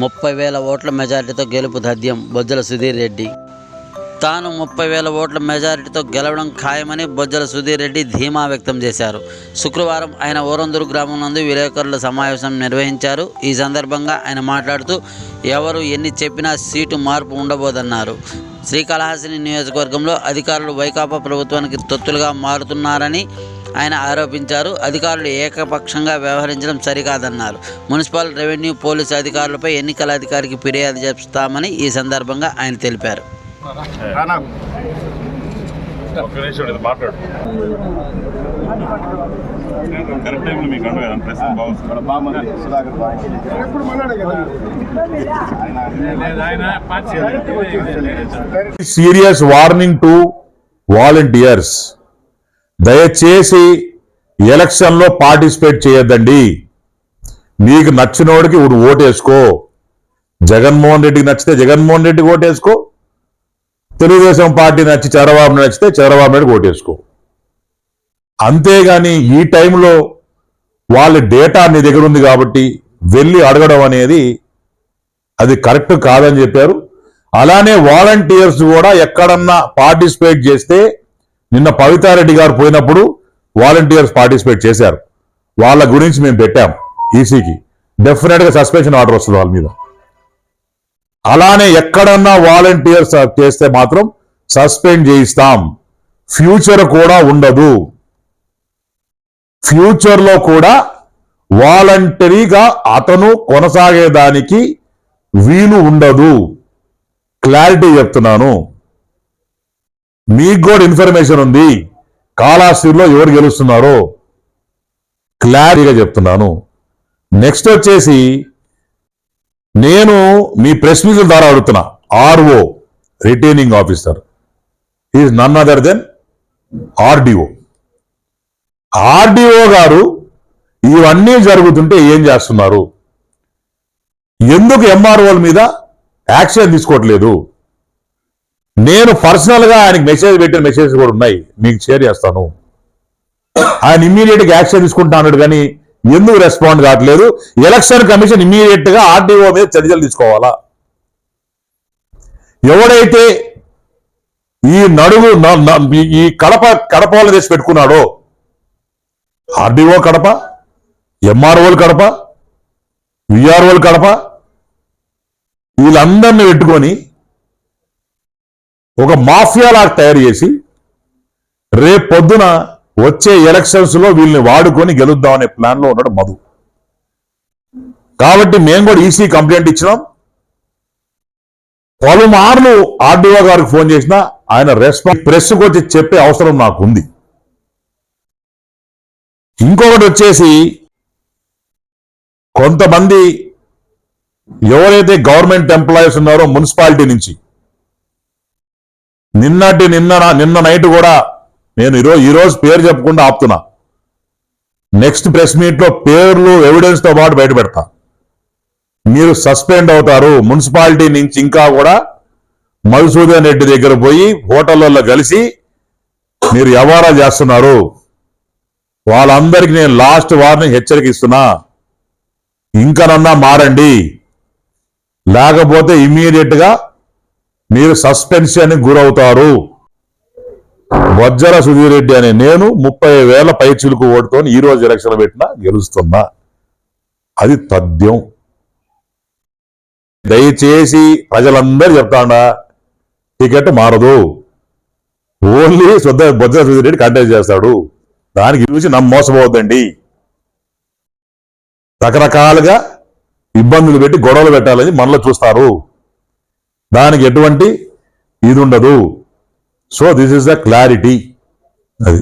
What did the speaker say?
30,000 ఓట్ల మెజారిటీతో గెలుపు తథ్యం బొజ్జల సుధీర్ రెడ్డి. తాను 30,000 ఓట్ల మెజారిటీతో గెలవడం ఖాయమని బొజ్జల సుధీర్ రెడ్డి ధీమా వ్యక్తం చేశారు. శుక్రవారం ఆయన ఓరందూరు గ్రామం నందు విలేకరుల సమావేశం నిర్వహించారు. ఈ సందర్భంగా ఆయన మాట్లాడుతూ ఎవరు ఎన్ని చెప్పినా సీటు మార్పు ఉండబోదన్నారు. శ్రీకాళహస్తి నియోజకవర్గంలో అధికారులు వైకాపా ప్రభుత్వానికి తొత్తులుగా మారుతున్నారని ఆయన ఆరోపించారు. అధికారులు ఏకపక్షంగా వ్యవహరించడం సరికాదన్నారు. మున్సిపల్, రెవెన్యూ, పోలీసు అధికారులపై ఎన్నికల అధికారికి ఫిర్యాదు చేస్తామని ఈ సందర్భంగా ఆయన తెలిపారు. సీరియస్ వార్నింగ్ టు వాలంటీర్స్, దయచేసి ఎలక్షన్లో పార్టిసిపేట్ చేయొద్దండి. నీకు నచ్చినోడికి ఓటేసుకో. జగన్మోహన్ రెడ్డికి నచ్చితే జగన్మోహన్ రెడ్డికి ఓటేసుకో. తెలుగుదేశం పార్టీ నచ్చి చంద్రబాబు నచ్చితే చంద్రబాబు నాయుడుకి ఓటేసుకో. అంతేగాని ఈ టైంలో వాళ్ళ డేటా నీ దగ్గర ఉంది కాబట్టి వెళ్ళి అడగడం అనేది అది కరెక్ట్ కాదని చెప్పారు. అలానే వాలంటీర్స్ కూడా ఎక్కడన్నా పార్టిసిపేట్ చేస్తే, నిన్న పవితారెడ్డి గారు పోయినప్పుడు వాలంటీర్స్ పార్టిసిపేట్ చేశారు. వాళ్ళ గురించి మేము పెట్టాం ఈసీకి. డెఫినెట్గా సస్పెన్షన్ ఆర్డర్ వస్తుంది వాళ్ళ మీద. అలానే ఎక్కడన్నా వాలంటీర్స్ చేస్తే మాత్రం సస్పెండ్ చేయిస్తాం. ఫ్యూచర్ కూడా ఉండదు. ఫ్యూచర్లో కూడా వాలంటరీగా అతను కొనసాగేదానికి వీలు ఉండదు. క్లారిటీ చెప్తున్నాను. మీకు కూడా ఇన్ఫర్మేషన్ ఉంది. కాళహస్తిలో ఎవరు గెలుస్తున్నారో క్లారిటీగా చెప్తున్నాను. నెక్స్ట్ వచ్చేసి నేను మీ ప్రెస్ మీట్ల ద్వారా అడుగుతున్నా. RO, returning officer, is none other than RDO. RDO గారు ఇవన్నీ జరుగుతుంటే ఏం చేస్తున్నారు? ఎందుకు ఎంఆర్ఓల మీద యాక్షన్ తీసుకోవట్లేదు? నేను పర్సనల్గా ఆయనకి మెసేజ్ పెట్టిన మెసేజ్ కూడా ఉన్నాయి, మీకు షేర్ చేస్తాను. ఆయన ఇమ్మీడియట్గా యాక్షన్ తీసుకుంటా అన్నాడు, కానీ ఎందుకు రెస్పాండ్ కావట్లేదు? ఎలక్షన్ కమిషన్ ఇమ్మీడియట్ గా ఆర్డీఓ మీద చర్యలు తీసుకోవాలా? ఎవడైతే ఈ నడుగు ఈ కడపలు తెచ్చి పెట్టుకున్నాడో, ఆర్డీఓ కడప, ఎంఆర్ఓలు కడప, విఆర్ఓలు కడప, వీళ్ళందరినీ పెట్టుకొని ఒక మాఫియాలాగా తయారు చేసి రేపు పొద్దున వచ్చే ఎలక్షన్స్ లో వీళ్ళని వాడుకొని గెలుద్దామనే ప్లాన్ లో ఉన్నాడు మధు. కాబట్టి మేము కూడా ఈసీ కంప్లైంట్ ఇచ్చినాం. పలుమార్లు ఆర్డీఓ గారికి ఫోన్ చేసినా ఆయన రెస్పాన్స్, ప్రెస్కి వచ్చి చెప్పే అవసరం నాకు ఉంది. ఇంకొకటి వచ్చేసి, కొంతమంది ఎవరైతే గవర్నమెంట్ ఎంప్లాయీస్ ఉన్నారో మున్సిపాలిటీ నుంచి, నిన్న నైట్ కూడా నేను ఈరోజు పేరు చెప్పకుండా ఆపుతున్నా. నెక్స్ట్ ప్రెస్ మీట్ లో పేర్లు ఎవిడెన్స్ తో పాటు బయట పెడతా. మీరు సస్పెండ్ అవుతారు. మున్సిపాలిటీ నుంచి ఇంకా కూడా మధుసూదన్ రెడ్డి దగ్గర పోయి హోటళ్లలో కలిసి మీరు వ్యవహారం చేస్తున్నారు. వాళ్ళందరికీ నేను లాస్ట్ వార్నింగ్ హెచ్చరిక ఇస్తున్నా. ఇంకనన్నా మారండి, లేకపోతే ఇమ్మీడియట్ గా మీరు సస్పెన్షన్ గురవుతారు. బొజ్జల సుధీర్ రెడ్డి అనే నేను 30,000 పైచిలుకు ఓటుతో ఈ రోజు ఎలక్షన్ పెట్టినా గెలుస్తున్నా. అది తథ్యం. దయచేసి ప్రజలందరూ చెప్తాడా, టికెట్ మారదు. ఓన్లీ బొజ్జల సుధీర్ రెడ్డి కంటెస్ట్ చేస్తాడు. దానికి చూసి మోసపోవద్దండి. రకరకాలుగా ఇబ్బందులు పెట్టి గొడవలు పెట్టాలని మనలో చూస్తారు. దానికి ఎటువంటి ఇది ఉండదు. So this is the clarity. అది